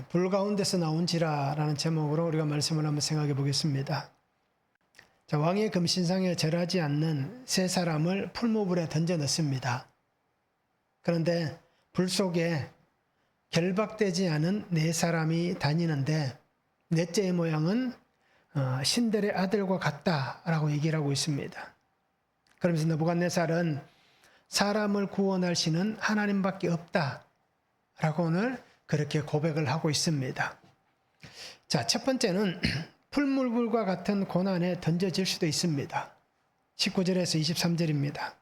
불 가운데서 나온지라라는 제목으로 우리가 말씀을 한번 생각해 보겠습니다. 자, 왕의 금신상에 절하지 않는 세 사람을 풀무불에 던져 넣습니다. 그런데 불 속에 결박되지 않은 네 사람이 다니는데 넷째의 모양은 신들의 아들과 같다라고 얘기를 하고 있습니다. 그러면서 느부갓네살은 사람을 구원할 신은 하나님밖에 없다라고 오늘 그렇게 고백을 하고 있습니다. 자, 첫 번째는 풀무불과 같은 고난에 던져질 수도 있습니다. 19절에서 23절입니다.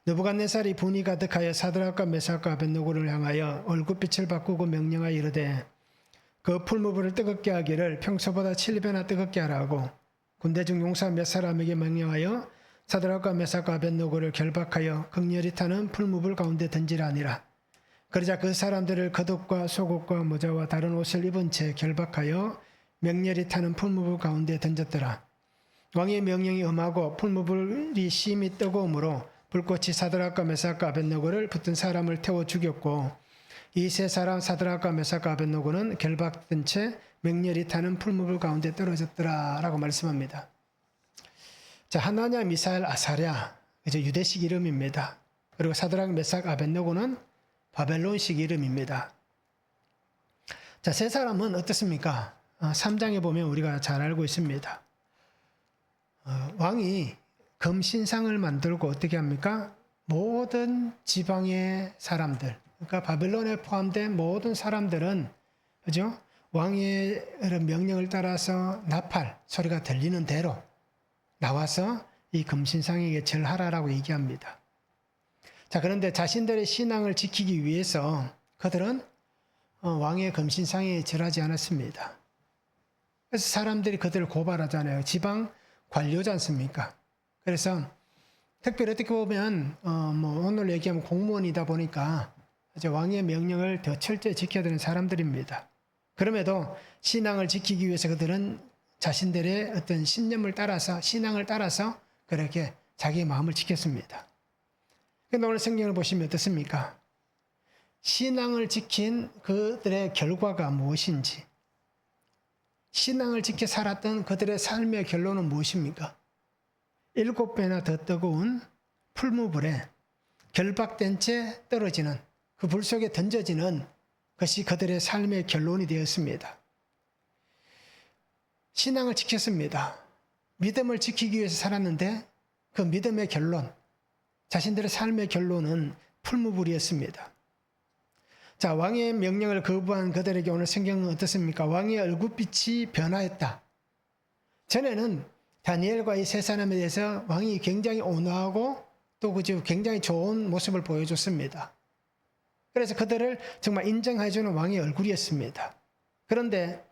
느부갓네살이 분이 가득하여 사드락과 메삭과 아벳느고를 향하여 얼굴빛을 바꾸고 명령하여 이르되 그 풀무불을 뜨겁게 하기를 평소보다 7배나 뜨겁게 하라고 군대 중 용사 몇 사람에게 명령하여 사드락과 메삭과 아벳느고를 결박하여 극렬히 타는 풀무불 가운데 던지라 하니라. 그러자 그 사람들을 겉옷과 속옷과 모자와 다른 옷을 입은 채 결박하여 맹렬히 타는 풀무불 가운데 던졌더라. 왕의 명령이 엄하고 풀무불이 심히 뜨거우므로 불꽃이 사드락과 메삭과 아벳느고를 붙든 사람을 태워 죽였고 이 세 사람 사드락과 메삭과 아벳느고는 결박된 채 맹렬히 타는 풀무불 가운데 떨어졌더라 라고 말씀합니다. 자, 하나냐, 미사엘, 아사랴, 이제 유대식 이름입니다. 그리고 사드락, 메삭, 아벳느고는 바벨론식 이름입니다. 자, 세 사람은 어떻습니까? 3장에 보면 우리가 잘 알고 있습니다. 왕이 금신상을 만들고 어떻게 합니까? 모든 지방의 사람들, 그러니까 바벨론에 포함된 모든 사람들은, 그죠? 왕의 명령을 따라서 나팔 소리가 들리는 대로 나와서 이 금신상에게 절하라라고 얘기합니다. 자, 그런데 자신들의 신앙을 지키기 위해서 그들은 왕의 금신상에 절하지 않았습니다. 그래서 사람들이 그들을 고발하잖아요. 지방 관료지 않습니까? 그래서 특별히 어떻게 보면 오늘 얘기하면 공무원이다 보니까 이제 왕의 명령을 더 철저히 지켜야 되는 사람들입니다. 그럼에도 신앙을 지키기 위해서 그들은 자신들의 어떤 신념을 따라서 신앙을 따라서 그렇게 자기의 마음을 지켰습니다. 그런데 오늘 성경을 보시면 어떻습니까? 신앙을 지킨 그들의 결과가 무엇인지, 신앙을 지켜 살았던 그들의 삶의 결론은 무엇입니까? 7배나 더 뜨거운 풀무불에 결박된 채 떨어지는 그 불 속에 던져지는 것이 그들의 삶의 결론이 되었습니다. 신앙을 지켰습니다. 믿음을 지키기 위해서 살았는데 그 믿음의 결론, 자신들의 삶의 결론은 풀무불이었습니다. 자, 왕의 명령을 거부한 그들에게 오늘 성경은 어떻습니까? 왕의 얼굴빛이 변화했다. 전에는 다니엘과 이 세 사람에 대해서 왕이 굉장히 온화하고 또 그저 굉장히 좋은 모습을 보여줬습니다. 그래서 그들을 정말 인정해주는 왕의 얼굴이었습니다. 그런데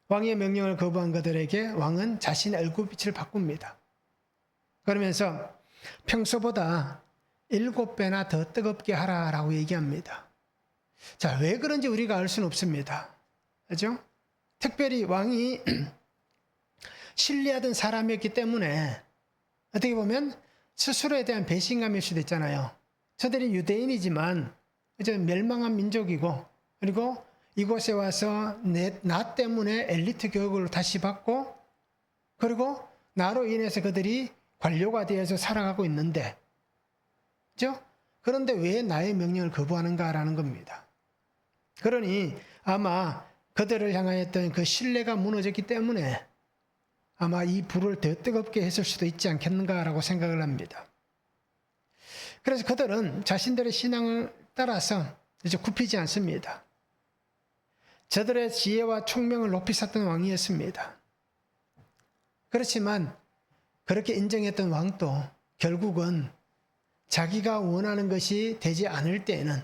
왕의 명령을 거부한 그들에게 왕은 자신의 얼굴빛을 바꿉니다. 그러면서 평소보다 7배나 더 뜨겁게 하라라고 얘기합니다. 자, 왜 그런지 우리가 알 수는 없습니다. 그죠? 특별히 왕이 신뢰하던 사람이었기 때문에 어떻게 보면 스스로에 대한 배신감일 수도 있잖아요. 저들이 유대인이지만 이제 멸망한 민족이고 그리고 이곳에 와서 나 때문에 엘리트 교육을 다시 받고 그리고 나로 인해서 그들이 관료가 되어서 살아가고 있는데, 그죠? 그런데 왜 나의 명령을 거부하는가라는 겁니다. 그러니 아마 그들을 향하였던 그 신뢰가 무너졌기 때문에 아마 이 불을 더 뜨겁게 했을 수도 있지 않겠는가라고 생각을 합니다. 그래서 그들은 자신들의 신앙을 따라서 이제 굽히지 않습니다. 저들의 지혜와 총명을 높이 샀던 왕이었습니다. 그렇지만 그렇게 인정했던 왕도 결국은 자기가 원하는 것이 되지 않을 때에는,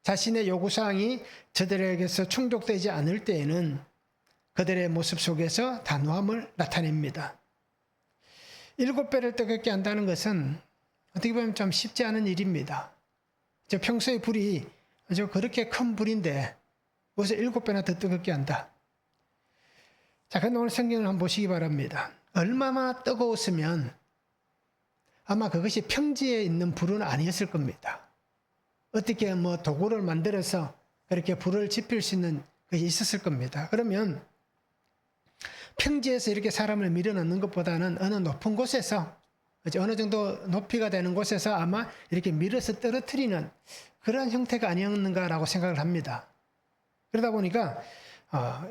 자신의 요구사항이 저들에게서 충족되지 않을 때에는 그들의 모습 속에서 단호함을 나타냅니다. 7배를 뜨겁게 한다는 것은 어떻게 보면 좀 쉽지 않은 일입니다. 평소에 불이 그렇게 큰 불인데 무엇을 7배나 더 뜨겁게 한다. 자, 그런데 오늘 성경을 한번 보시기 바랍니다. 얼마나 뜨거웠으면 아마 그것이 평지에 있는 불은 아니었을 겁니다. 어떻게 도구를 만들어서 그렇게 불을 지필 수 있는 그게 있었을 겁니다. 그러면 평지에서 이렇게 사람을 밀어넣는 것보다는 어느 높은 곳에서, 어느 정도 높이가 되는 곳에서 아마 이렇게 밀어서 떨어뜨리는 그런 형태가 아니었는가라고 생각을 합니다. 그러다 보니까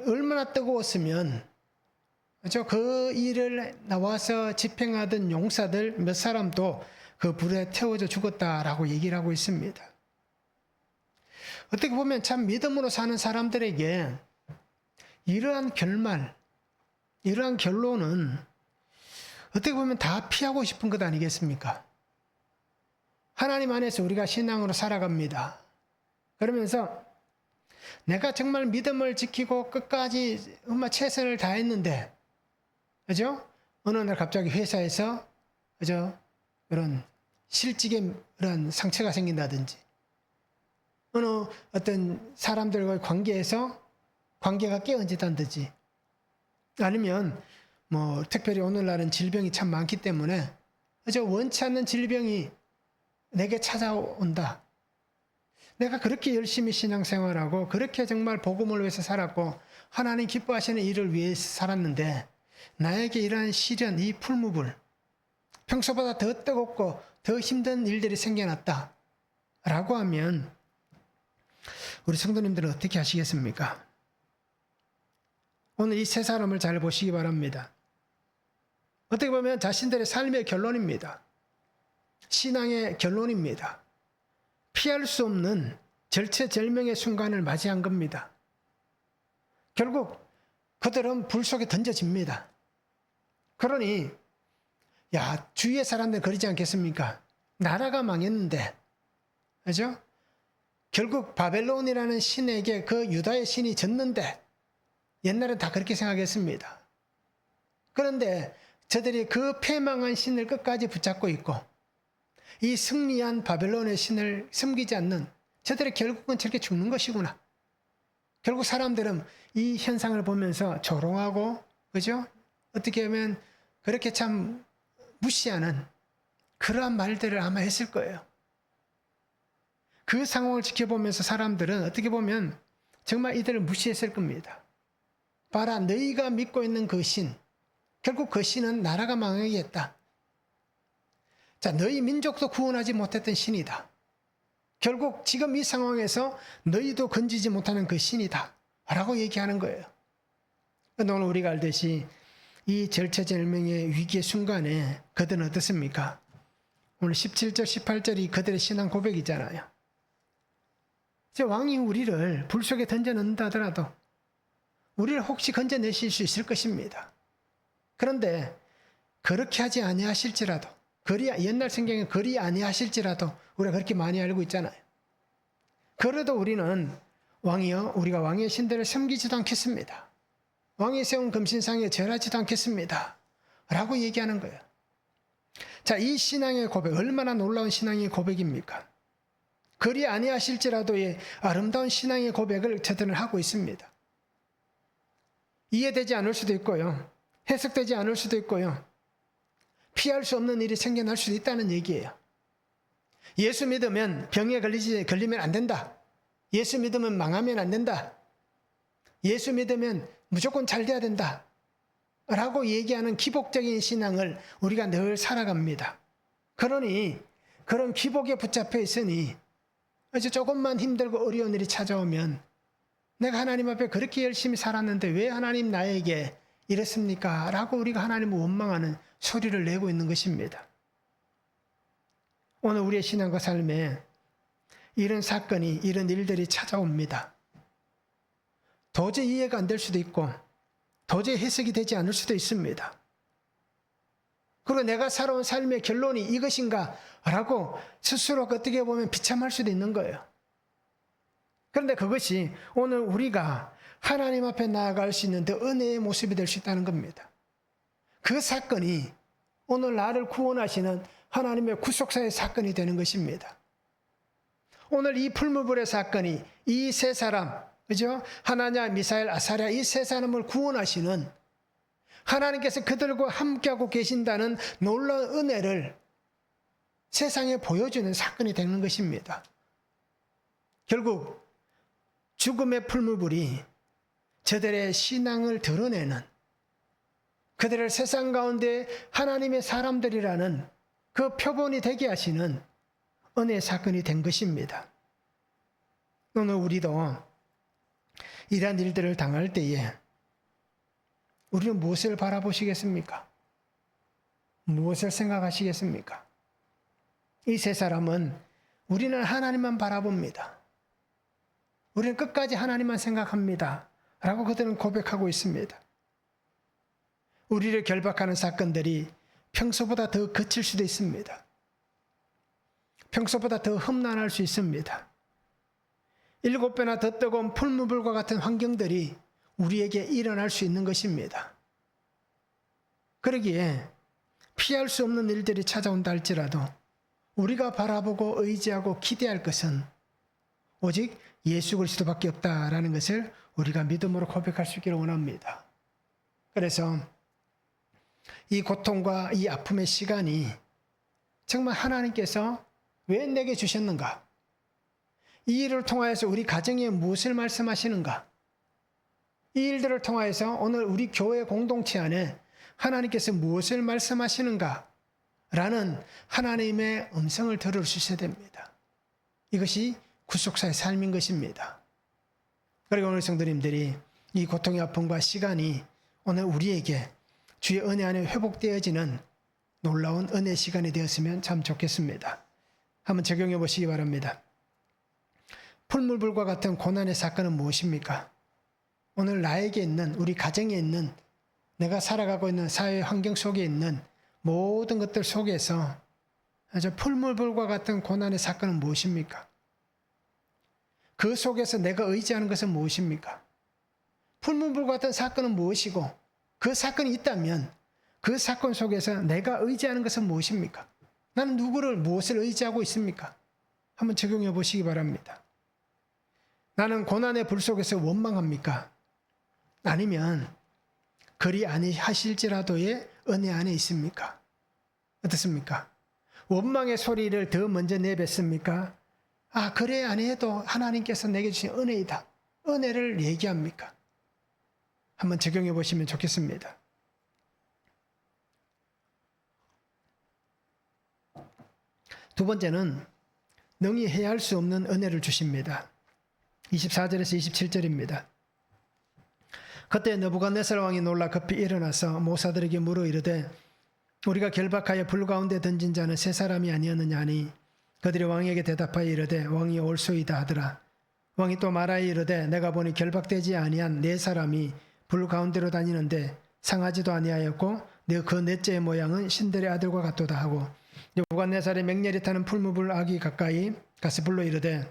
얼마나 뜨거웠으면, 그렇죠? 그 일을 나와서 집행하던 용사들 몇 사람도 그 불에 태워져 죽었다라고 얘기를 하고 있습니다. 어떻게 보면 참 믿음으로 사는 사람들에게 이러한 결말, 이러한 결론은 어떻게 보면 다 피하고 싶은 것 아니겠습니까? 하나님 안에서 우리가 신앙으로 살아갑니다. 그러면서 내가 정말 믿음을 지키고 끝까지 정말 최선을 다했는데, 그죠? 어느 날 갑자기 회사에서, 그죠? 그런 실직의 그런 상처가 생긴다든지, 어느 어떤 사람들과의 관계에서 관계가 깨어진다든지, 아니면 뭐 특별히 오늘날은 질병이 참 많기 때문에, 그죠? 원치 않는 질병이 내게 찾아온다. 내가 그렇게 열심히 신앙생활하고 그렇게 정말 복음을 위해서 살았고 하나님 기뻐하시는 일을 위해서 살았는데 나에게 이러한 시련, 이 풀무불, 평소보다 더 뜨겁고 더 힘든 일들이 생겨났다 라고 하면 우리 성도님들은 어떻게 하시겠습니까? 오늘 이 세 사람을 잘 보시기 바랍니다. 어떻게 보면 자신들의 삶의 결론입니다. 신앙의 결론입니다. 피할 수 없는 절체절명의 순간을 맞이한 겁니다. 결국 그들은 불 속에 던져집니다. 그러니 주위의 사람들 그러지 않겠습니까? 나라가 망했는데, 그죠? 결국 바벨론이라는 신에게 그 유다의 신이 졌는데, 옛날엔 다 그렇게 생각했습니다. 그런데 저들이 그 패망한 신을 끝까지 붙잡고 있고 이 승리한 바벨론의 신을 섬기지 않는 저들이 결국은 저렇게 죽는 것이구나. 결국 사람들은 이 현상을 보면서 조롱하고, 그죠? 어떻게 하면 그렇게 참 무시하는 그러한 말들을 아마 했을 거예요. 그 상황을 지켜보면서 사람들은 어떻게 보면 정말 이들을 무시했을 겁니다. 봐라, 너희가 믿고 있는 그 신, 결국 그 신은 나라가 망하게 했다. 자, 너희 민족도 구원하지 못했던 신이다. 결국 지금 이 상황에서 너희도 건지지 못하는 그 신이다 라고 얘기하는 거예요. 오늘 우리가 알듯이 이 절체절명의 위기의 순간에 그들은 어떻습니까? 오늘 17절 18절이 그들의 신앙 고백이잖아요. 왕이 우리를 불 속에 던져넣는다 하더라도 우리를 혹시 건져내실 수 있을 것입니다. 그런데 그렇게 하지 아니하실지라도, 옛날 성경에 그리 아니하실지라도 우리가 그렇게 많이 알고 있잖아요. 그래도 우리는 우리가 왕의 신들을 섬기지도 않겠습니다. 왕이 세운 금신상에 절하지도 않겠습니다 라고 얘기하는 거예요. 자, 이 신앙의 고백, 얼마나 놀라운 신앙의 고백입니까? 그리 아니하실지라도의 아름다운 신앙의 고백을 저들은 하고 있습니다. 이해되지 않을 수도 있고요, 해석되지 않을 수도 있고요, 피할 수 없는 일이 생겨날 수도 있다는 얘기예요. 예수 믿으면 병에 걸리면 안 된다. 예수 믿으면 망하면 안 된다. 예수 믿으면 무조건 잘 돼야 된다 라고 얘기하는 기복적인 신앙을 우리가 늘 살아갑니다. 그러니 그런 기복에 붙잡혀 있으니 이제 조금만 힘들고 어려운 일이 찾아오면 내가 하나님 앞에 그렇게 열심히 살았는데 왜 하나님 나에게 이랬습니까? 라고 우리가 하나님을 원망하는 소리를 내고 있는 것입니다. 오늘 우리의 신앙과 삶에 이런 사건이, 이런 일들이 찾아옵니다. 도저히 이해가 안 될 수도 있고 도저히 해석이 되지 않을 수도 있습니다. 그리고 내가 살아온 삶의 결론이 이것인가 라고 스스로 어떻게 보면 비참할 수도 있는 거예요. 그런데 그것이 오늘 우리가 하나님 앞에 나아갈 수 있는 더 은혜의 모습이 될 수 있다는 겁니다. 그 사건이 오늘 나를 구원하시는 하나님의 구속사의 사건이 되는 것입니다. 오늘 이 풀무불의 사건이 이 세 사람, 그죠? 하나냐, 미사엘, 아사랴 이 세 사람을 구원하시는 하나님께서 그들과 함께하고 계신다는 놀라운 은혜를 세상에 보여주는 사건이 되는 것입니다. 결국 죽음의 풀무불이 저들의 신앙을 드러내는, 그들을 세상 가운데 하나님의 사람들이라는 그 표본이 되게 하시는 은혜의 사건이 된 것입니다. 오늘 우리도 이러한 일들을 당할 때에 우리는 무엇을 바라보시겠습니까? 무엇을 생각하시겠습니까? 이 세 사람은 우리는 하나님만 바라봅니다. 우리는 끝까지 하나님만 생각합니다. 라고 그들은 고백하고 있습니다. 우리를 결박하는 사건들이 평소보다 더 거칠 수도 있습니다. 평소보다 더 험난할 수 있습니다. 7배나 더 뜨거운 풀무불과 같은 환경들이 우리에게 일어날 수 있는 것입니다. 그러기에 피할 수 없는 일들이 찾아온다 할지라도 우리가 바라보고 의지하고 기대할 것은 오직 예수 그리스도밖에 없다라는 것을 우리가 믿음으로 고백할 수 있기를 원합니다. 그래서 이 고통과 이 아픔의 시간이 정말 하나님께서 왜 내게 주셨는가? 이 일을 통하여서 우리 가정에 무엇을 말씀하시는가? 이 일들을 통하여서 오늘 우리 교회 공동체 안에 하나님께서 무엇을 말씀하시는가? 라는 하나님의 음성을 들어주셔야 됩니다. 이것이 구속사의 삶인 것입니다. 그리고 오늘 성도님들이 이 고통의 아픔과 시간이 오늘 우리에게 주의 은혜 안에 회복되어지는 놀라운 은혜 시간이 되었으면 참 좋겠습니다. 한번 적용해 보시기 바랍니다. 풀무불과 같은 고난의 사건은 무엇입니까? 오늘 나에게 있는, 우리 가정에 있는, 내가 살아가고 있는 사회 환경 속에 있는 모든 것들 속에서 아주 풀무불과 같은 고난의 사건은 무엇입니까? 그 속에서 내가 의지하는 것은 무엇입니까? 풀무불과 같은 사건은 무엇이고 그 사건이 있다면 그 사건 속에서 내가 의지하는 것은 무엇입니까? 나는 누구를, 무엇을 의지하고 있습니까? 한번 적용해 보시기 바랍니다. 나는 고난의 불 속에서 원망합니까? 아니면 그리 아니하실지라도의 은혜 안에 있습니까? 어떻습니까? 원망의 소리를 더 먼저 내뱉습니까? 아, 그래 안 해도 하나님께서 내게 주신 은혜이다. 은혜를 얘기합니까? 한번 적용해 보시면 좋겠습니다. 두 번째는 능히 해할 수 없는 은혜를 주십니다. 24절에서 27절입니다. 그때 느부갓네살 왕이 놀라 급히 일어나서 모사들에게 물어 이르되 우리가 결박하여 불 가운데 던진 자는 세 사람이 아니었느냐 하니 그들이 왕에게 대답하여 이르되 왕이 올소이다 하더라. 왕이 또 말하여 이르되 내가 보니 결박되지 아니한 네 사람이 불 가운데로 다니는데 상하지도 아니하였고 그 넷째의 모양은 신들의 아들과 같도다 하고 느부갓네살의 맹렬히 타는 풀무불 아기 가까이 가서 불러 이르되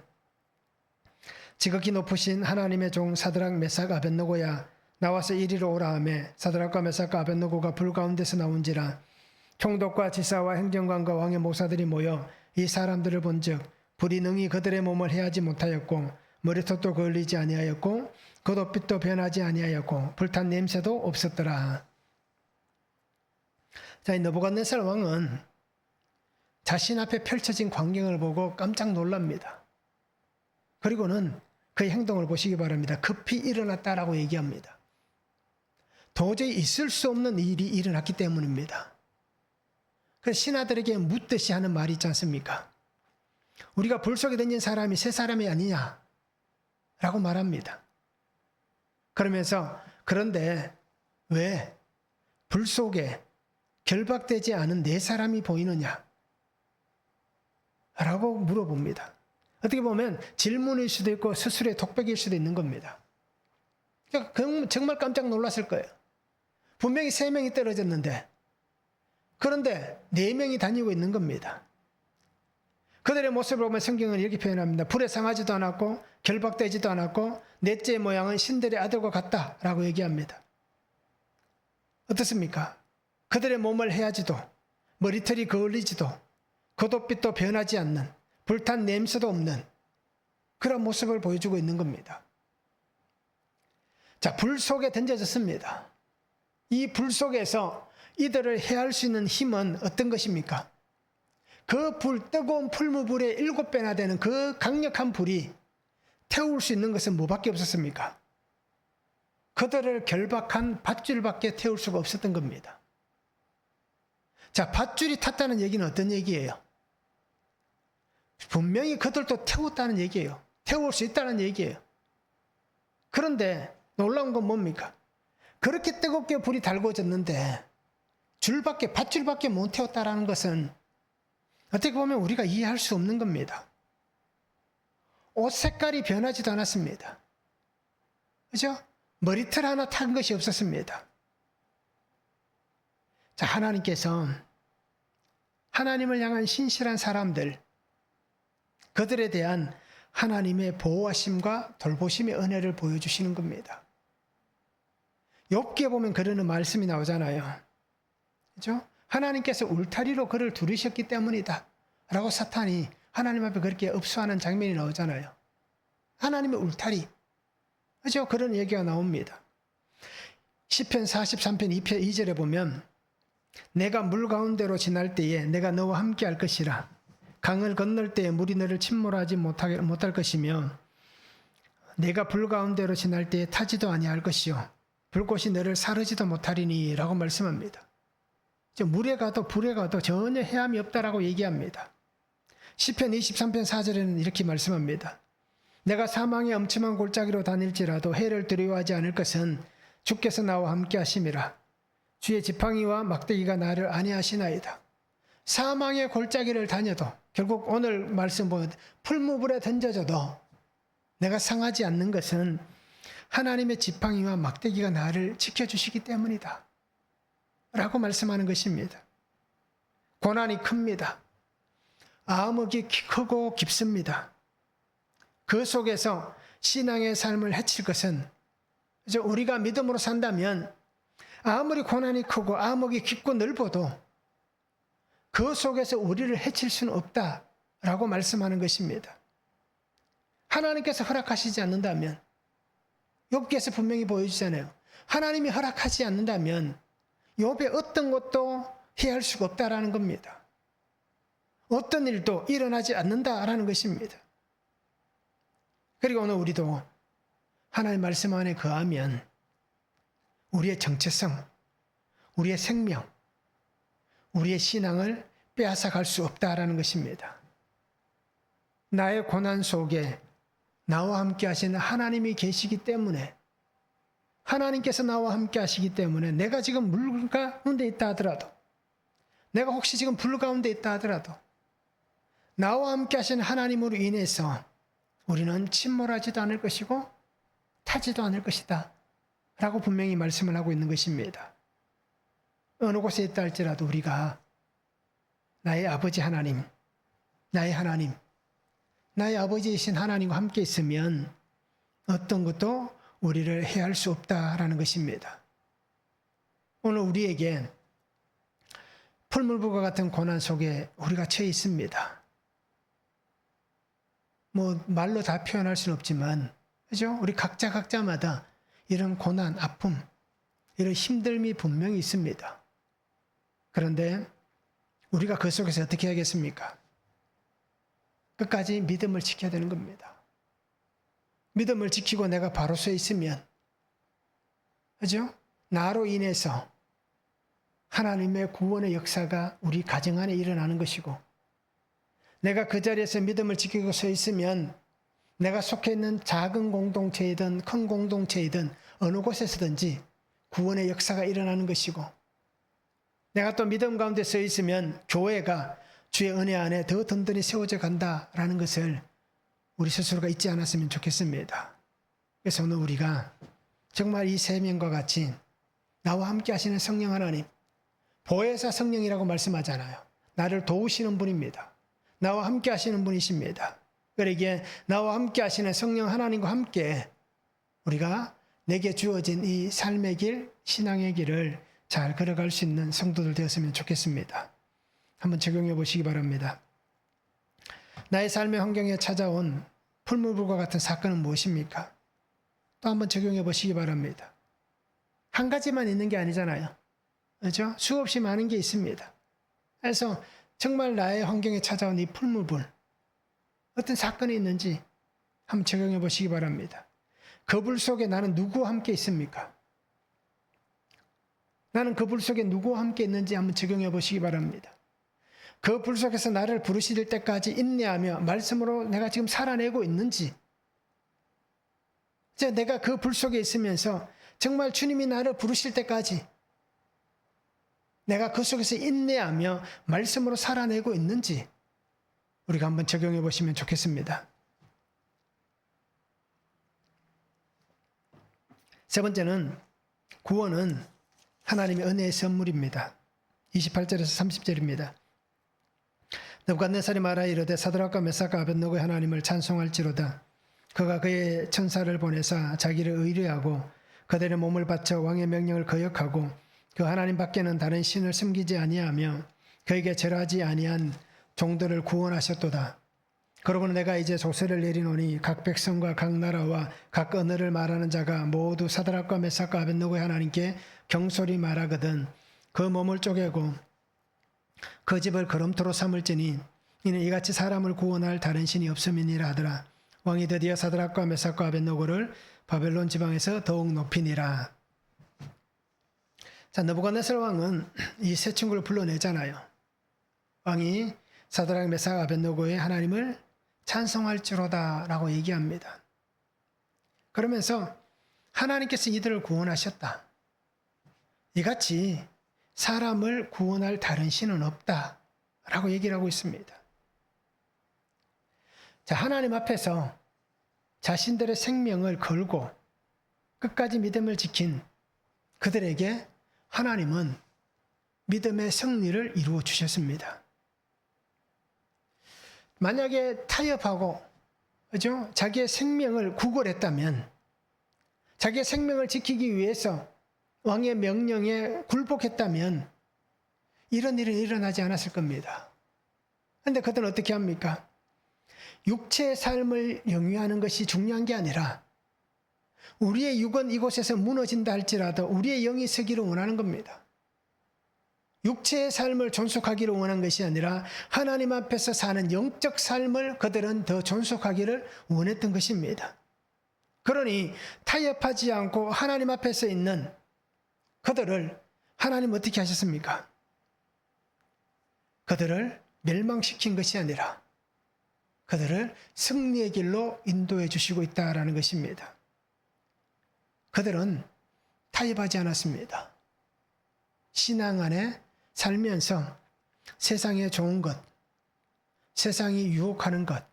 지극히 높으신 하나님의 종 사드락 메삭 아벳느고야 나와서 이리로 오라 하매 사드락과 메삭과 아벳느고가 불 가운데서 나온지라 총독과 지사와 행정관과 왕의 모사들이 모여 이 사람들을 본즉 불이 능히 그들의 몸을 해하지 못하였고 머리털도 걸리지 아니하였고 겉옷빛도 변하지 아니하였고 불탄 냄새도 없었더라. 자, 이 느부갓네살 왕은 자신 앞에 펼쳐진 광경을 보고 깜짝 놀랍니다. 그리고는 그의 행동을 보시기 바랍니다. 급히 일어났다라고 얘기합니다. 도저히 있을 수 없는 일이 일어났기 때문입니다. 그래서 신하들에게 묻듯이 하는 말이 있지 않습니까? 우리가 불 속에 던진 사람이 세 사람이 아니냐? 라고 말합니다. 그러면서 그런데 왜 불 속에 결박되지 않은 네 사람이 보이느냐? 라고 물어봅니다. 어떻게 보면 질문일 수도 있고 스스로의 독백일 수도 있는 겁니다. 그러니까 정말 깜짝 놀랐을 거예요. 분명히 3명이 떨어졌는데 그런데 4명이 다니고 있는 겁니다. 그들의 모습을 보면 성경은 이렇게 표현합니다. 불에 상하지도 않았고 결박되지도 않았고 넷째 모양은 신들의 아들과 같다라고 얘기합니다. 어떻습니까? 그들의 몸을 해하지도 머리털이 그을리지도 겉옷빛도 변하지 않는 불탄 냄새도 없는 그런 모습을 보여주고 있는 겁니다. 자, 불 속에 던져졌습니다. 이 불 속에서 이들을 해할 수 있는 힘은 어떤 것입니까? 그 불, 뜨거운 풀무불의 7배나 되는 그 강력한 불이 태울 수 있는 것은 뭐밖에 없었습니까? 그들을 결박한 밧줄밖에 태울 수가 없었던 겁니다. 자, 밧줄이 탔다는 얘기는 어떤 얘기예요? 분명히 그들도 태웠다는 얘기예요. 태울 수 있다는 얘기예요. 그런데 놀라운 건 뭡니까? 그렇게 뜨겁게 불이 달궈졌는데 밧줄밖에 못 태웠다라는 것은 어떻게 보면 우리가 이해할 수 없는 겁니다. 옷 색깔이 변하지도 않았습니다. 그죠? 머리털 하나 탄 것이 없었습니다. 자, 하나님께서 하나님을 향한 신실한 사람들, 그들에 대한 하나님의 보호하심과 돌보심의 은혜를 보여주시는 겁니다. 욥기에 보면 그러는 말씀이 나오잖아요. 그죠? 하나님께서 울타리로 그를 두르셨기 때문이다 라고 사탄이 하나님 앞에 그렇게 읍수하는 장면이 나오잖아요. 하나님의 울타리, 그죠? 그런 얘기가 나옵니다. 시편 43편 2절에 보면 내가 물 가운데로 지날 때에 내가 너와 함께 할 것이라. 강을 건널 때에 물이 너를 침몰하지 못할 것이며 내가 불 가운데로 지날 때에 타지도 아니할 것이요 불꽃이 너를 사르지도 못하리니 라고 말씀합니다. 물에 가도 불에 가도 전혀 해함이 없다라고 얘기합니다. 시편 23편 4절에는 이렇게 말씀합니다. 내가 사망의 엄침한 골짜기로 다닐지라도 해를 두려워하지 않을 것은 주께서 나와 함께 하심이라. 주의 지팡이와 막대기가 나를 안위하시나이다. 사망의 골짜기를 다녀도 결국 오늘 말씀 보면 풀무불에 던져져도 내가 상하지 않는 것은 하나님의 지팡이와 막대기가 나를 지켜주시기 때문이다 라고 말씀하는 것입니다. 고난이 큽니다. 암흑이 크고 깊습니다. 그 속에서 신앙의 삶을 해칠 것은 우리가 믿음으로 산다면 아무리 고난이 크고 암흑이 깊고 넓어도 그 속에서 우리를 해칠 수는 없다라고 말씀하는 것입니다. 하나님께서 허락하시지 않는다면, 욥기에서 분명히 보여주잖아요. 하나님이 허락하지 않는다면 욥의 어떤 것도 해할 수가 없다라는 겁니다. 어떤 일도 일어나지 않는다라는 것입니다. 그리고 오늘 우리도 하나님 말씀 안에 거하면 우리의 정체성, 우리의 생명, 우리의 신앙을 빼앗아 갈 수 없다라는 것입니다. 나의 고난 속에 나와 함께 하시는 하나님이 계시기 때문에, 하나님께서 나와 함께 하시기 때문에 내가 지금 물 가운데 있다 하더라도, 내가 혹시 지금 불 가운데 있다 하더라도 나와 함께 하시는 하나님으로 인해서 우리는 침몰하지도 않을 것이고 타지도 않을 것이다 라고 분명히 말씀을 하고 있는 것입니다. 어느 곳에 있다 할지라도 우리가 나의 아버지 하나님, 나의 아버지이신 하나님과 함께 있으면 어떤 것도 우리를 해할 수 없다라는 것입니다. 오늘 우리에게 풀물불과 같은 고난 속에 우리가 처해 있습니다. 말로 다 표현할 수는 없지만, 그죠? 우리 각자마다 이런 고난, 아픔, 이런 힘듦이 분명히 있습니다. 그런데 우리가 그 속에서 어떻게 해야겠습니까? 끝까지 믿음을 지켜야 되는 겁니다. 믿음을 지키고 내가 바로 서 있으면, 그죠? 나로 인해서 하나님의 구원의 역사가 우리 가정 안에 일어나는 것이고, 내가 그 자리에서 믿음을 지키고 서 있으면 내가 속해 있는 작은 공동체이든 큰 공동체이든 어느 곳에서든지 구원의 역사가 일어나는 것이고, 내가 또 믿음 가운데 서 있으면 교회가 주의 은혜 안에 더 든든히 세워져 간다라는 것을 우리 스스로가 잊지 않았으면 좋겠습니다. 그래서 오늘 우리가 정말 이 세 명과 같이 나와 함께 하시는 성령 하나님, 보혜사 성령이라고 말씀하잖아요. 나를 도우시는 분입니다. 나와 함께 하시는 분이십니다. 그러기에 나와 함께 하시는 성령 하나님과 함께 우리가 내게 주어진 이 삶의 길, 신앙의 길을 잘 걸어갈 수 있는 성도들 되었으면 좋겠습니다. 한번 적용해 보시기 바랍니다. 나의 삶의 환경에 찾아온 풀무불과 같은 사건은 무엇입니까? 또 한번 적용해 보시기 바랍니다. 한 가지만 있는 게 아니잖아요. 그렇죠? 수없이 많은 게 있습니다. 그래서 정말 나의 환경에 찾아온 이 풀무불, 어떤 사건이 있는지 한번 적용해 보시기 바랍니다. 그 불 속에 나는 누구와 함께 있습니까? 나는 그 불 속에 누구와 함께 있는지 한번 적용해 보시기 바랍니다. 그 불 속에서 나를 부르실 때까지 인내하며 말씀으로 내가 지금 살아내고 있는지, 내가 그 불 속에 있으면서 정말 주님이 나를 부르실 때까지 내가 그 속에서 인내하며 말씀으로 살아내고 있는지 우리가 한번 적용해 보시면 좋겠습니다. 세 번째는 구원은 하나님의 은혜의 선물입니다. 28절에서 30절입니다. 느부갓네살이 말하여 이르되 사드락과 메삭과 아벳느고의 하나님을 찬송할지로다. 그가 그의 천사를 보내사 자기를 의뢰하고 그들의 몸을 바쳐 왕의 명령을 거역하고 그 하나님 밖에는 다른 신을 섬기지 아니하며 그에게 절하지 아니한 종들을 구원하셨도다. 그러므로 내가 이제 조세를 내리노니 각 백성과 각 나라와 각 언어를 말하는 자가 모두 사드락과 메삭과 아벳느고의 하나님께 경솔히 말하거든 그 몸을 쪼개고 그 집을 거름토로 삼을지니 이는 이같이 사람을 구원할 다른 신이 없음이니라 하더라. 왕이 드디어 사드락과 메삭과 아벳느고를 바벨론 지방에서 더욱 높이니라. 자, 느부갓네살 왕은 이 세 친구를 불러내잖아요. 왕이 사드락, 메삭, 아벳느고의 하나님을 찬송할지로다 라고 얘기합니다. 그러면서 하나님께서 이들을 구원하셨다. 이같이 사람을 구원할 다른 신은 없다 라고 얘기를 하고 있습니다. 자, 하나님 앞에서 자신들의 생명을 걸고 끝까지 믿음을 지킨 그들에게 하나님은 믿음의 승리를 이루어 주셨습니다. 만약에 타협하고, 그죠? 자기의 생명을 구걸했다면, 자기의 생명을 지키기 위해서 왕의 명령에 굴복했다면, 이런 일은 일어나지 않았을 겁니다. 그런데 그들은 어떻게 합니까? 육체의 삶을 영위하는 것이 중요한 게 아니라, 우리의 육은 이곳에서 무너진다 할지라도 우리의 영이 서기를 원하는 겁니다. 육체의 삶을 존속하기를 원한 것이 아니라 하나님 앞에서 사는 영적 삶을 그들은 더 존속하기를 원했던 것입니다. 그러니 타협하지 않고 하나님 앞에서 있는 그들을 하나님 어떻게 하셨습니까? 그들을 멸망시킨 것이 아니라 그들을 승리의 길로 인도해 주시고 있다는 것입니다. 그들은 타협하지 않았습니다. 신앙 안에 살면서 세상에 좋은 것, 세상이 유혹하는 것,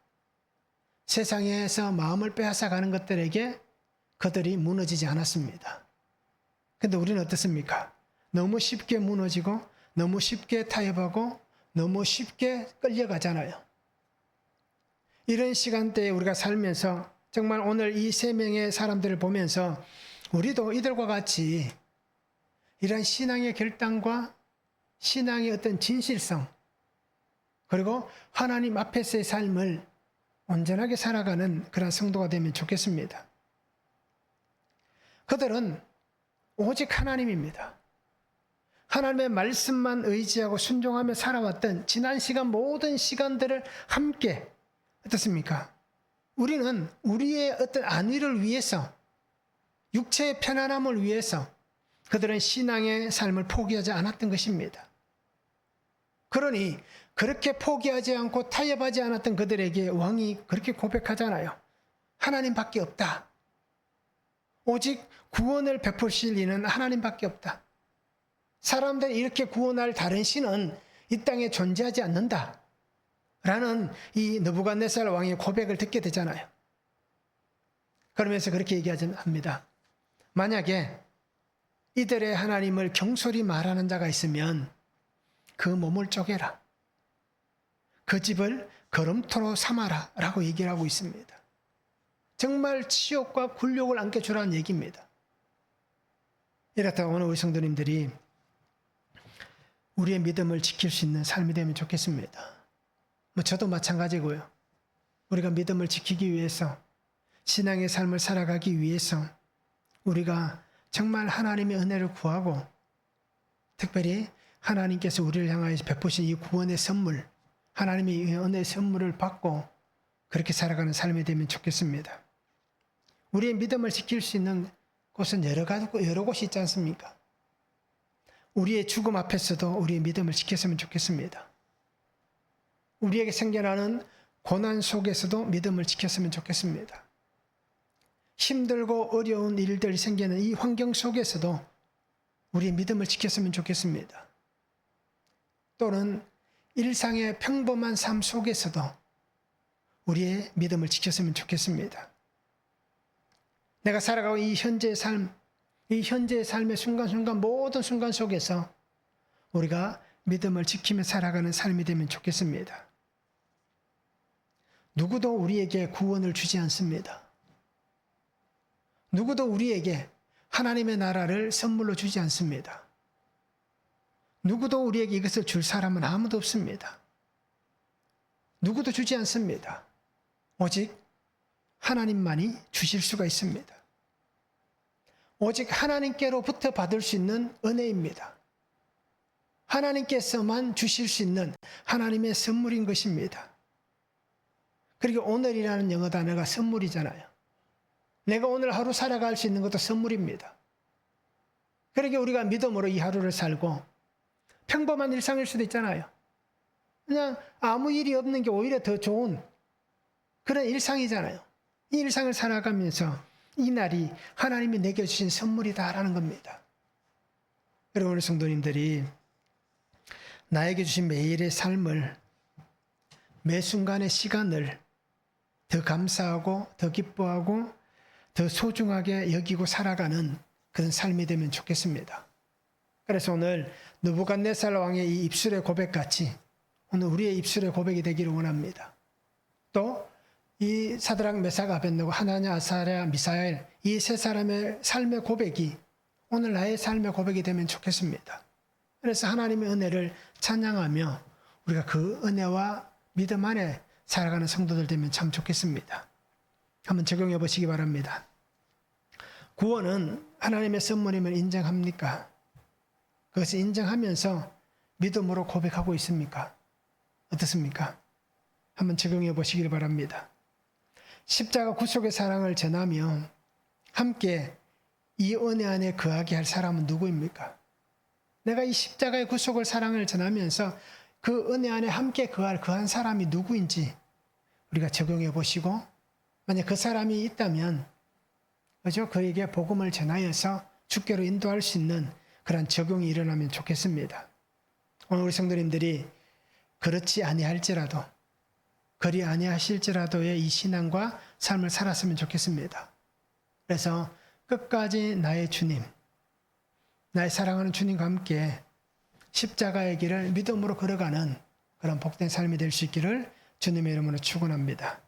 세상에서 마음을 빼앗아가는 것들에게 그들이 무너지지 않았습니다. 그런데 우리는 어떻습니까? 너무 쉽게 무너지고 너무 쉽게 타협하고 너무 쉽게 끌려가잖아요. 이런 시간대에 우리가 살면서 정말 오늘 이 세 명의 사람들을 보면서 우리도 이들과 같이 이런 신앙의 결단과 신앙의 어떤 진실성, 그리고 하나님 앞에서의 삶을 온전하게 살아가는 그런 성도가 되면 좋겠습니다. 그들은 오직 하나님입니다. 하나님의 말씀만 의지하고 순종하며 살아왔던 지난 시간 모든 시간들을 함께 어떻습니까? 우리는 우리의 어떤 안위를 위해서, 육체의 편안함을 위해서 그들은 신앙의 삶을 포기하지 않았던 것입니다. 그러니 그렇게 포기하지 않고 타협하지 않았던 그들에게 왕이 그렇게 고백하잖아요. 하나님밖에 없다. 오직 구원을 베푸실 이는 하나님밖에 없다. 사람들이 이렇게 구원할 다른 신은 이 땅에 존재하지 않는다. 라는 이 느부갓네살 왕의 고백을 듣게 되잖아요. 그러면서 그렇게 얘기합니다. 만약에 이들의 하나님을 경솔히 말하는 자가 있으면 그 몸을 쪼개라. 그 집을 거름토로 삼아라. 라고 얘기를 하고 있습니다. 정말 치욕과 굴욕을 안겨주라는 얘기입니다. 이렇다고 오늘 우리 성도님들이 우리의 믿음을 지킬 수 있는 삶이 되면 좋겠습니다. 저도 마찬가지고요. 우리가 믿음을 지키기 위해서, 신앙의 삶을 살아가기 위해서 우리가 정말 하나님의 은혜를 구하고, 특별히 하나님께서 우리를 향하여 베푸신 이 구원의 선물, 하나님의 이 은혜의 선물을 받고 그렇게 살아가는 삶이 되면 좋겠습니다. 우리의 믿음을 지킬 수 있는 곳은 여러 곳이 있지 않습니까? 우리의 죽음 앞에서도 우리의 믿음을 지켰으면 좋겠습니다. 우리에게 생겨나는 고난 속에서도 믿음을 지켰으면 좋겠습니다. 힘들고 어려운 일들이 생기는 이 환경 속에서도 우리의 믿음을 지켰으면 좋겠습니다. 또는 일상의 평범한 삶 속에서도 우리의 믿음을 지켰으면 좋겠습니다. 내가 살아가고 이 현재의 삶의 순간순간 모든 순간 속에서 우리가 믿음을 지키며 살아가는 삶이 되면 좋겠습니다. 누구도 우리에게 구원을 주지 않습니다. 누구도 우리에게 하나님의 나라를 선물로 주지 않습니다. 누구도 우리에게 이것을 줄 사람은 아무도 없습니다. 누구도 주지 않습니다. 오직 하나님만이 주실 수가 있습니다. 오직 하나님께로부터 받을 수 있는 은혜입니다. 하나님께서만 주실 수 있는 하나님의 선물인 것입니다. 그리고 오늘이라는 영어 단어가 선물이잖아요. 내가 오늘 하루 살아갈 수 있는 것도 선물입니다. 그러니까 우리가 믿음으로 이 하루를 살고 평범한 일상일 수도 있잖아요. 그냥 아무 일이 없는 게 오히려 더 좋은 그런 일상이잖아요. 이 일상을 살아가면서 이 날이 하나님이 내게 주신 선물이다라는 겁니다. 그리고 오늘 성도님들이 나에게 주신 매일의 삶을, 매 순간의 시간을 더 감사하고 더 기뻐하고 더 소중하게 여기고 살아가는 그런 삶이 되면 좋겠습니다. 그래서 오늘 느부갓네살 왕의 이 입술의 고백같이 오늘 우리의 입술의 고백이 되기를 원합니다. 또 이 사드락 메삭 아벳느고 하나냐 아사랴 미사엘 이 세 사람의 삶의 고백이 오늘 나의 삶의 고백이 되면 좋겠습니다. 그래서 하나님의 은혜를 찬양하며 우리가 그 은혜와 믿음 안에 살아가는 성도들 되면 참 좋겠습니다. 한번 적용해 보시기 바랍니다. 구원은 하나님의 선물임을 인정합니까? 그것을 인정하면서 믿음으로 고백하고 있습니까? 어떻습니까? 한번 적용해 보시길 바랍니다. 십자가 구속의 사랑을 전하며 함께 이 은혜 안에 거하게 할 사람은 누구입니까? 내가 이 십자가의 구속을 사랑을 전하면서 그 은혜 안에 함께 거할 그 한 사람이 누구인지 우리가 적용해 보시고 만약 그 사람이 있다면 그죠? 그에게 복음을 전하여서 주께로 인도할 수 있는 그런 적용이 일어나면 좋겠습니다. 오늘 우리 성도님들이 그렇지 아니할지라도 그리 아니하실지라도의 이 신앙과 삶을 살았으면 좋겠습니다. 그래서 끝까지 나의 주님, 나의 사랑하는 주님과 함께 십자가의 길을 믿음으로 걸어가는 그런 복된 삶이 될 수 있기를 주님의 이름으로 축원합니다.